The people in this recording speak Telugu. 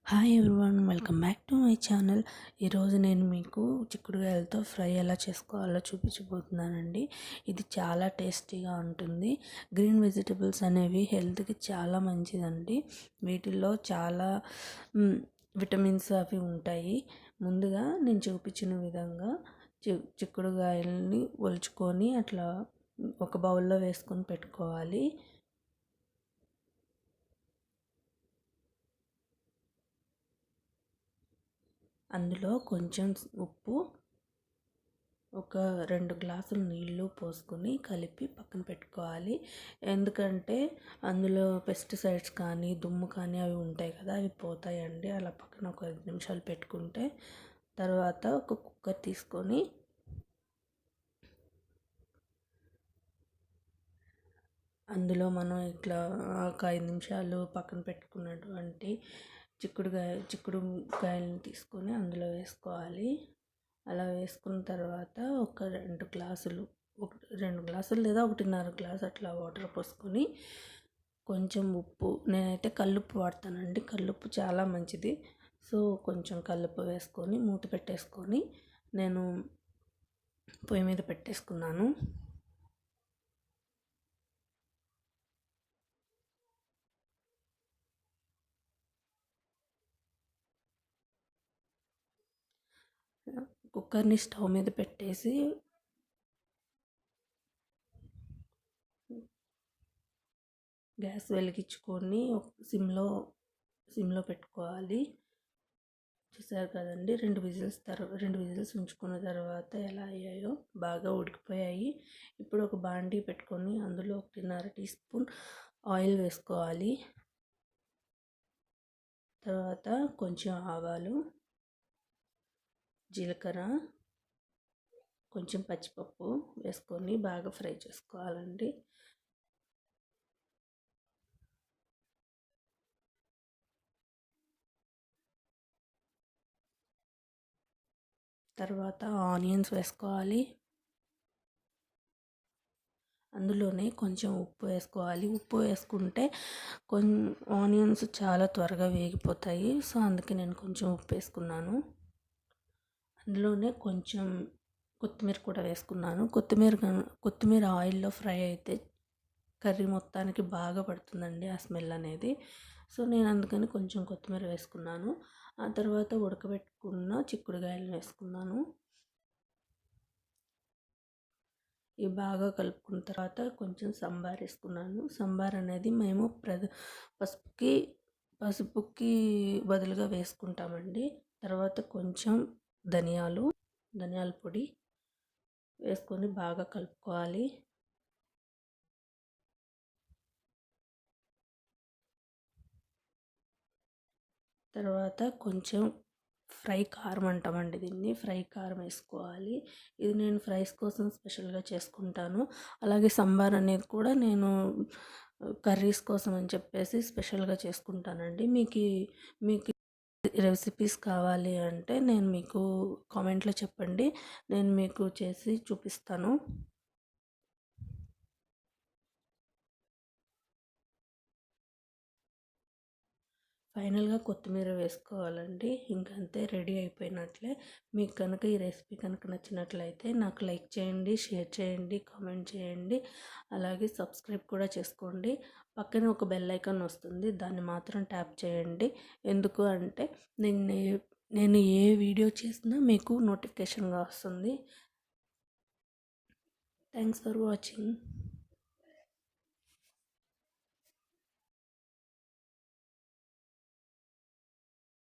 Hi everyone, welcome back to my channel. ఈరోజు నేను మీకు చిక్కుడుకాయలతో ఫ్రై ఎలా చేసుకోవాలో చూపించబోతున్నానండి. ఇది చాలా టేస్టీగా ఉంటుంది. గ్రీన్ వెజిటబుల్స్ అనేవి హెల్త్కి చాలా మంచిదండి. వీటిల్లో చాలా విటమిన్స్ అవి ఉంటాయి. ముందుగా నేను చూపించిన విధంగా చిక్కుడుకాయలని ఒలుచుకొని అట్లా ఒక బౌల్లో వేసుకొని పెట్టుకోవాలి. అందులో కొంచెం ఉప్పు, ఒక 2 గ్లాసులు నీళ్ళు పోసుకొని కలిపి పక్కన పెట్టుకోవాలి. ఎందుకంటే అందులో పెస్టిసైడ్స్ కానీ దుమ్ము కానీ అవి ఉంటాయి కదా, అవి పోతాయండి. అలా పక్కన ఒక 5 నిమిషాలు పెట్టుకుంటే తర్వాత ఒక కుక్కర్ తీసుకొని అందులో మనం ఇట్లా ఒక 5 నిమిషాలు పక్కన పెట్టుకున్నటువంటి చిక్కుడుకాయలను తీసుకొని అందులో వేసుకోవాలి. అలా వేసుకున్న తర్వాత ఒక 2 గ్లాసులు లేదా 1.5 గ్లాసు అట్లా వాటర్ పోసుకొని కొంచెం ఉప్పు, నేనైతే కల్లుప్పు వాడతానండి. కల్లుప్పు చాలా మంచిది. సో కొంచెం కల్లుప్పు వేసుకొని మూత పెట్టేసుకొని నేను పొయ్యి మీద పెట్టేసుకున్నాను. కుక్కర్ని స్టవ్ మీద పెట్టేసి గ్యాస్ వెలిగించుకొని సిమ్లో పెట్టుకోవాలి. చూసారు కదండి, 2 విజిల్స్ ఉంచుకున్న తర్వాత ఎలా అయ్యాయో, బాగా ఉడికిపోయాయి. ఇప్పుడు ఒక బాండీ పెట్టుకొని అందులో 1.5 టీ స్పూన్ ఆయిల్ వేసుకోవాలి. తర్వాత కొంచెం ఆవాలు, జీలకర్ర, కొంచెం పచ్చిపప్పు వేసుకొని బాగా ఫ్రై చేసుకోవాలండి. తర్వాత ఆనియన్స్ వేసుకోవాలి. అందులోనే కొంచెం ఉప్పు వేసుకోవాలి. ఉప్పు వేసుకుంటే ఆనియన్స్ చాలా త్వరగా వేగిపోతాయి. సో అందుకే నేను కొంచెం ఉప్పు వేసుకున్నాను. అందులోనే కొంచెం కొత్తిమీర కూడా వేసుకున్నాను. కొత్తిమీర ఆయిల్లో ఫ్రై అయితే కర్రీ మొత్తానికి బాగా పడుతుందండి ఆ స్మెల్ అనేది. సో నేను అందుకని కొంచెం కొత్తిమీర వేసుకున్నాను. ఆ తర్వాత ఉడకబెట్టుకున్న చిక్కుడుకాయలు వేసుకున్నాను. ఇవి బాగా కలుపుకున్న తర్వాత కొంచెం సంబార్ వేసుకున్నాను. సంబార్ అనేది మేము పసుపుకి బదులుగా వేసుకుంటామండి. తర్వాత కొంచెం ధనియాల పొడి వేసుకొని బాగా కలుపుకోవాలి. తర్వాత కొంచెం ఫ్రై కారం అంటామండి దీన్ని, ఫ్రై కారం వేసుకోవాలి. ఇది నేను ఫ్రైస్ కోసం స్పెషల్గా చేసుకుంటాను. అలాగే సంబార్ అనేది కూడా నేను కర్రీస్ కోసం అని చెప్పేసి స్పెషల్గా చేసుకుంటానండి. మీకు రెసిపీస్ కావాలి అంటే నేను మీకు కామెంట్లో చెప్పండి, నేను మీకు చేసి చూపిస్తాను. ఫైనల్గా కొత్తిమీర వేసుకోవాలండి. ఇంకంతే, రెడీ అయిపోయినట్లే. మీకు కనుక ఈ రెసిపీ కనుక నచ్చినట్లయితే నాకు లైక్ చేయండి, షేర్ చేయండి, కామెంట్ చేయండి. అలాగే సబ్స్క్రైబ్ కూడా చేసుకోండి. పక్కన ఒక బెల్ ఐకాన్ వస్తుంది, దాన్ని మాత్రం ట్యాప్ చేయండి. ఎందుకు అంటే నేను ఏ వీడియో చేసినా మీకు నోటిఫికేషన్గా వస్తుంది. Thanks for watching.